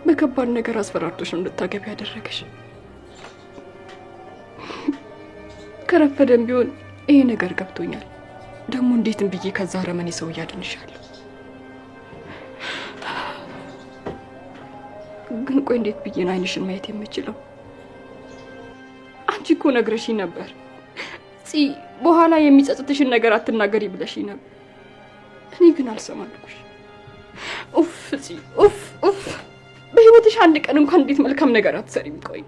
በከባድ ነገር አስፈራርቶሽ ነው እንድታገቢ ያደረገሽ። ከረፈደም ቢሆን ይሄ ነገር ገብቶኛል። ደግሞ እንዴትም ብዬ ከዛ ረመኔ ሰው ያድንሻለሁ። ግን ቆይ እንዴት ብዬ ነው አይንሽን ማየት የምችለው? አንቺ እኮ ነግረሽኝ ነበር በኋላ የሚጸጽትሽን ነገር አትናገሪ ብለሽኝ ነበር። እኔ ግን አልሰማልኩሽ። ኡፍ ኡፍ በህይወትሽ አንድ ቀን እንኳን እንዴት መልካም ነገር አትሰሪም? ቆይ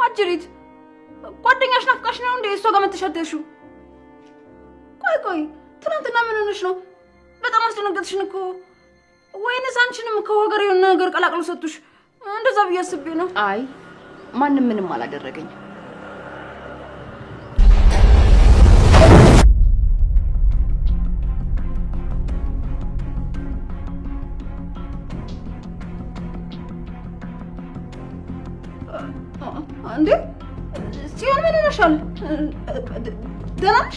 አጅሪት ጓደኛሽ ናፍቃሽ ነው እንዴ እሷ ጋር መተሻደርሽው? ቆይ ትናንትና ምን ሆነሽ ነው? በጣም አስደነገጥሽን እኮ። ወይንስ አንቺንም ከወገር የሆነ ነገር ቀላቅሎ ሰጡሽ? እንደዛ ብዬ አስቤ ነው። አይ ማንም ምንም አላደረገኝ። እንዴ ሲሆን ምን ሆነሻል? ደህና ነሽ?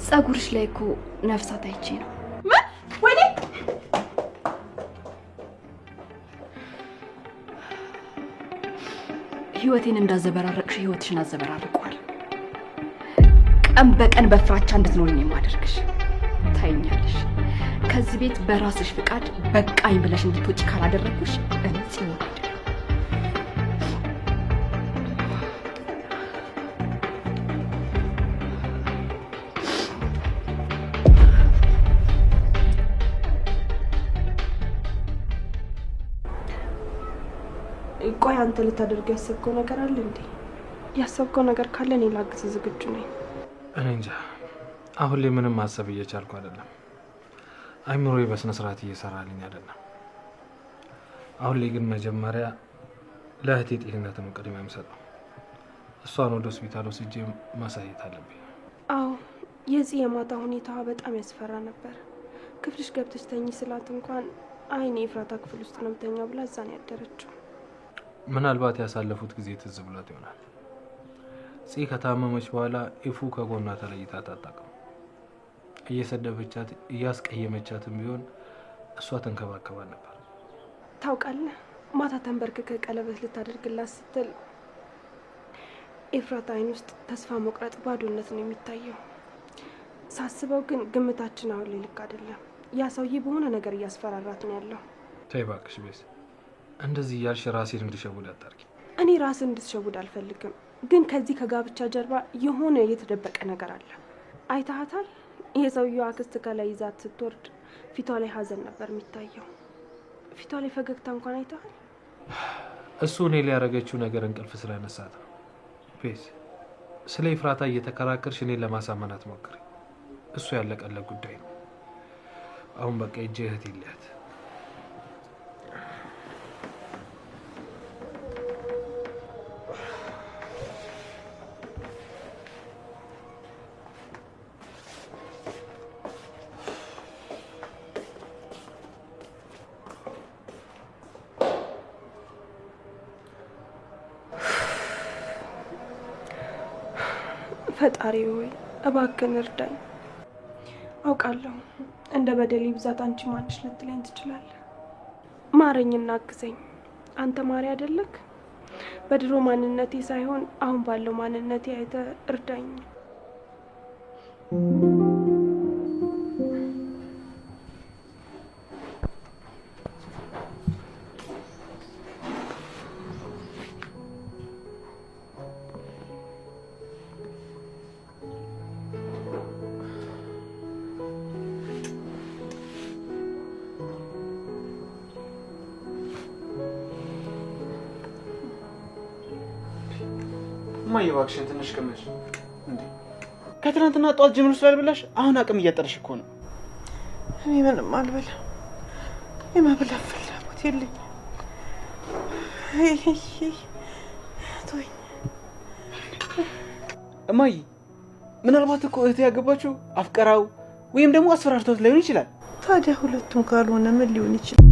ጸጉርሽ ላይ እኮ ነፍሳት አይቼ ነው። ምን? ወይኔ ህይወቴን እንዳዘበራረቅሽ ህይወትሽን አዘበራርቋል። ቀን በቀን በፍራቻ እንድትኖሪኝ የማደርግሽ። ታይኛለሽ። ከዚህ ቤት በራስሽ ፍቃድ በቃኝ ብለሽ እንድትወጪ ካላደረኩሽ ጽዮን አይደለም። ቆይ አንተ ልታደርገው ያሰብከው ነገር አለ እንዴ? ያሰብከው ነገር ካለ እኔ ላግዝ ዝግጁ ነኝ። እኔ እንጃ አሁን ላይ ምንም ማሰብ እየቻልኩ አይደለም። አይምሮዬ በስነ ስርዓት እየሰራልኝ አይደለም። አሁን ላይ ግን መጀመሪያ ለእህቴ ጤንነት ነው ቅድሚያ የምሰጠው። እሷን ወደ ሆስፒታል ወስጄ ማሳየት አለብኝ። አዎ የዚህ የማታ ሁኔታ በጣም ያስፈራ ነበር። ክፍልሽ ገብተሽ ተኝ ስላት እንኳን አይኔ ኤፍራታ ክፍል ውስጥ ነው የምተኛው ብላ እዛ ነው ያደረችው። ምናልባት ያሳለፉት ጊዜ ትዝ ብሏት ይሆናል። ከታመመች በኋላ ኢፉ ከጎኗ ተለይታ አታውቅም። እየሰደበቻት እያስቀየመቻትም ቢሆን እሷ ተንከባከባ ነበር። ታውቃለህ ማታ ተንበርክከ ቀለበት ልታደርግላት ስትል ኤፍራታ አይን ውስጥ ተስፋ መቁረጥ፣ ባዶነት ነው የሚታየው። ሳስበው ግን ግምታችን አሁን ላይ ልክ አይደለም። ያ ሰውዬ በሆነ ነገር እያስፈራራት ነው ያለው። ተይ እባክሽ ቤት እንደዚህ ያልሽ ራሴን እንድሸውድ አታርጊ። እኔ ራስን እንድትሸውድ አልፈልግም፣ ግን ከዚህ ከጋብቻ ጀርባ የሆነ የተደበቀ ነገር አለ። አይታሃታል? የሰውየው አክስት ከላይ ይዛት ስትወርድ ፊቷ ላይ ሀዘን ነበር የሚታየው። ፊቷ ላይ ፈገግታ እንኳን አይታሃል? እሱ እኔ ላይ ያደረገችው ነገር እንቅልፍ ስለነሳት ነው። ቤት ስለ ኤፍራታ እየተከራከርሽ እኔን ለማሳመን አትሞክሪ። እሱ ያለቀለት ጉዳይ ነው። አሁን በቃ እጄ እህት ይለያት። ፈጣሪ ሆይ እባክህን እርዳኝ። አውቃለሁ እንደ በደሌ ብዛት አንቺ ማንሽ ልትለኝ ትችላለህ። ማረኝና አግዘኝ። አንተ ማሪ አይደለክ? በድሮ ማንነቴ ሳይሆን አሁን ባለው ማንነቴ አይተህ እርዳኝ። ማየው አክሽን ትንሽ ከመሽ እንዴ ከትናንትና ጧት ጀምሮ ስላልበላሽ አሁን አቅም እያጠረሽ እኮ ነው። እኔ ምንም አልበላም። የመብላት ፍላጎት የለኝም። ተወኝ። እማዬ ምናልባት እኮ እህቴ ያገባችው አፍቀራው ወይም ደግሞ አስፈራርተውት ላይሆን ይችላል። ታዲያ ሁለቱም ካልሆነ ምን ሊሆን ይችላል?